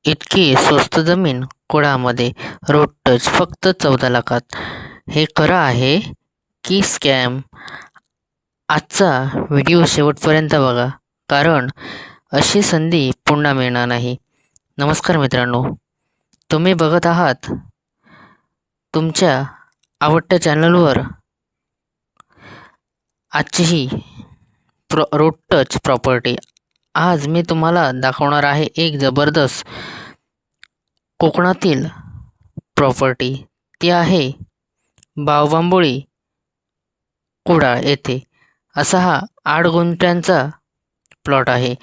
इतकी स्वस्त जमीन कुडामध्ये, रोड टच फक्त 14 लाखात. हे खरं आहे की स्कॅम? आजचा व्हिडिओ शेवटपर्यंत बघा, कारण अशी संधी पुन्हा मिळणार नाही. नमस्कार मित्रांनो, तुम्ही बघत आहात तुमच्या आवडत्या चॅनलवर आजची ही रोड टच प्रॉपर्टी. आज मी तुम्हाला दाखवणार आहे एक जबरदस्त कोकणातील प्रॉपर्टी. ती आहे बावबांबोळी कुडाळ येथे. असा हा 8 गुंठ्यांचा प्लॉट आहे.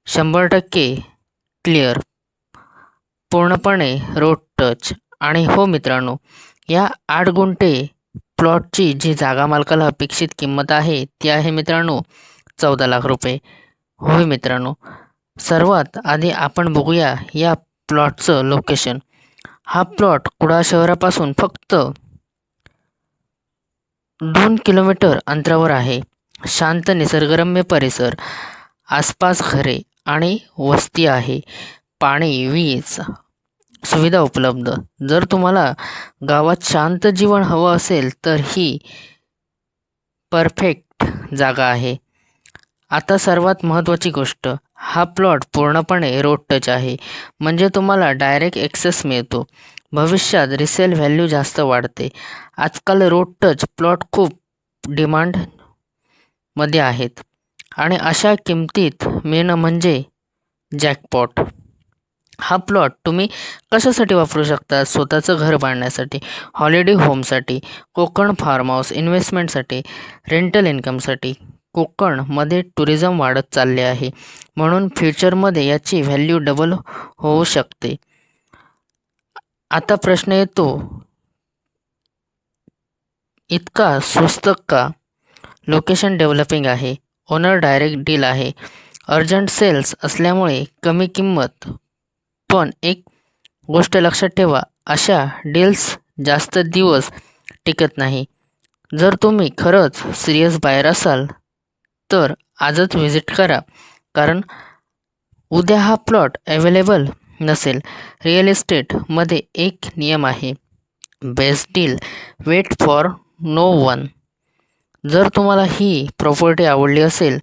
100% क्लिअर, पूर्णपणे रोड टच. आणि हो मित्रांनो, या 8 गुंठे प्लॉटची जी जागा मालकाला अपेक्षित किंमत आहे ती आहे मित्रांनो 14 लाख रुपये. होय मित्रांनो, सर्वात आधी आपण बघूया या प्लॉटचं लोकेशन. हा प्लॉट कुडाळ शहरापासून फक्त 2 किलोमीटर अंतरावर आहे. शांत निसर्गरम्य परिसर, आसपास घरे आणि वस्ती आहे. पाणी, वीज सुविधा उपलब्ध. जर तुम्हाला गावात शांत जीवन हवं असेल तर ही परफेक्ट जागा आहे. आता सर्वात महत्त्वाची गोष्ट, हा प्लॉट पूर्णपणे रोड टच आहे, म्हणजे तुम्हाला डायरेक्ट ॲक्सेस मिळतो. भविष्यात रिसेल व्हॅल्यू जास्त वाढते. आजकाल रोड टच प्लॉट खूप डिमांडमध्ये आहेत आणि अशा किमतीत मिळणं म्हणजे जॅकपॉट. हा प्लॉट तुम्ही कशासाठी वापरू शकता? स्वतःचं घर बांधण्यासाठी, हॉलिडे होमसाठी, कोकण फार्म हाऊस, इन्व्हेस्टमेंटसाठी, रेंटल इन्कमसाठी. कोकणमध्ये टुरिझम वाढत चालले आहे, म्हणून फ्युचरमध्ये याची व्हॅल्यू डबल होऊ शकते. आता प्रश्न येतो, इतका स्वस्त का? लोकेशन डेव्हलपिंग आहे, ओनर डायरेक्ट डील आहे, अर्जंट सेल्स असल्यामुळे कमी किंमत. पण एक गोष्ट लक्षात ठेवा, अशा डील्स जास्त दिवस टिकत नाही. जर तुम्ही खरंच सिरियस बायर असाल तर आजच व्हिजिट करा, कारण उद्या हा प्लॉट अवेलेबल नसेल. रिअल इस्टेटमध्ये एक नियम आहे, best deal wait for no one. जर तुम्हाला ही प्रॉपर्टी आवडली असेल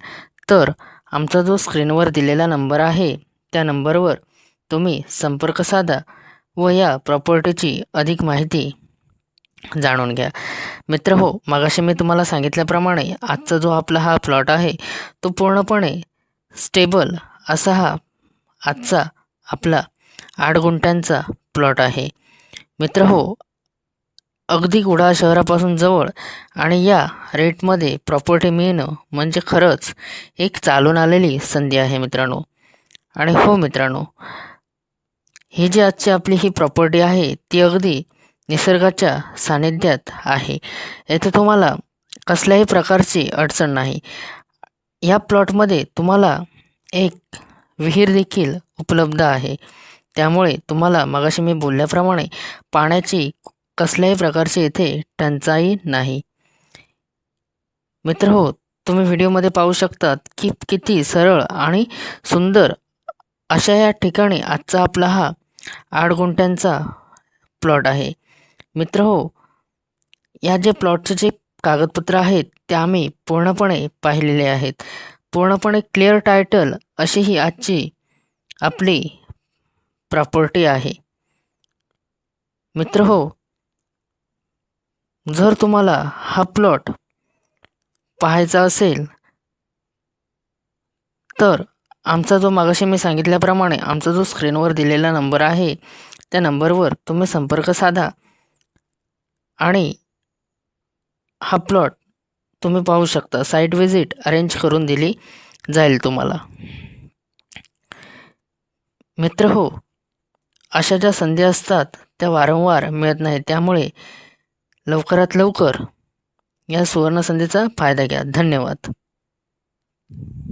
तर आमचा जो स्क्रीनवर दिलेला नंबर आहे त्या नंबरवर तुम्ही संपर्क साधा व या प्रॉपर्टीची अधिक माहिती जाणून घ्या. मित्र हो, मगाशी मी तुम्हाला सांगितल्याप्रमाणे आजचा जो आपला हा प्लॉट आहे तो पूर्णपणे स्टेबल असा हा आजचा आपला 8 गुंठ्यांचा प्लॉट आहे. मित्र हो, अगदी कुडाळ शहरापासून जवळ आणि या रेटमध्ये प्रॉपर्टी मिळणं म्हणजे खरंच एक चालून आलेली संधी आहे मित्रांनो. आणि हो मित्रांनो, ही जी आजची आपली ही प्रॉपर्टी आहे ती अगदी निसर्गाच्या सानिध्यात आहे. येथे तुम्हाला कसल्याही प्रकारची अडचण नाही. या प्लॉटमध्ये तुम्हाला एक विहीर देखील उपलब्ध आहे, त्यामुळे तुम्हाला मगाशी मी बोलल्याप्रमाणे पाण्याची कसल्याही प्रकारची इथे टंचाई नाही. मित्र हो, तुम्ही व्हिडिओमध्ये पाहू शकतात की किती सरळ आणि सुंदर अशा या ठिकाणी आजचा आपला हा 8 गुंठ्यांचा प्लॉट आहे. मित्र हो, या जे प्लॉटचे जे कागदपत्र आहेत ते आम्ही पूर्णपणे पाहिलेले आहेत. पूर्णपणे क्लिअर टायटल अशी ही आजची आपली प्रॉपर्टी आहे. मित्र हो, जर तुम्हाला हा प्लॉट पाहायचा असेल तर आमचा जो मागाशी मी सांगितल्याप्रमाणे आमचा जो स्क्रीनवर दिलेला नंबर आहे त्या नंबरवर तुम्ही संपर्क साधा आणि हा प्लॉट तुम्ही पाहू शकता. साईट व्हिजिट अरेंज करून दिली जाईल तुम्हाला. मित्र हो, अशा ज्या संधी असतात त्या वारंवार मिळत नाही, त्यामुळे लवकरात लवकर या सुवर्ण संधीचा फायदा घ्या. धन्यवाद.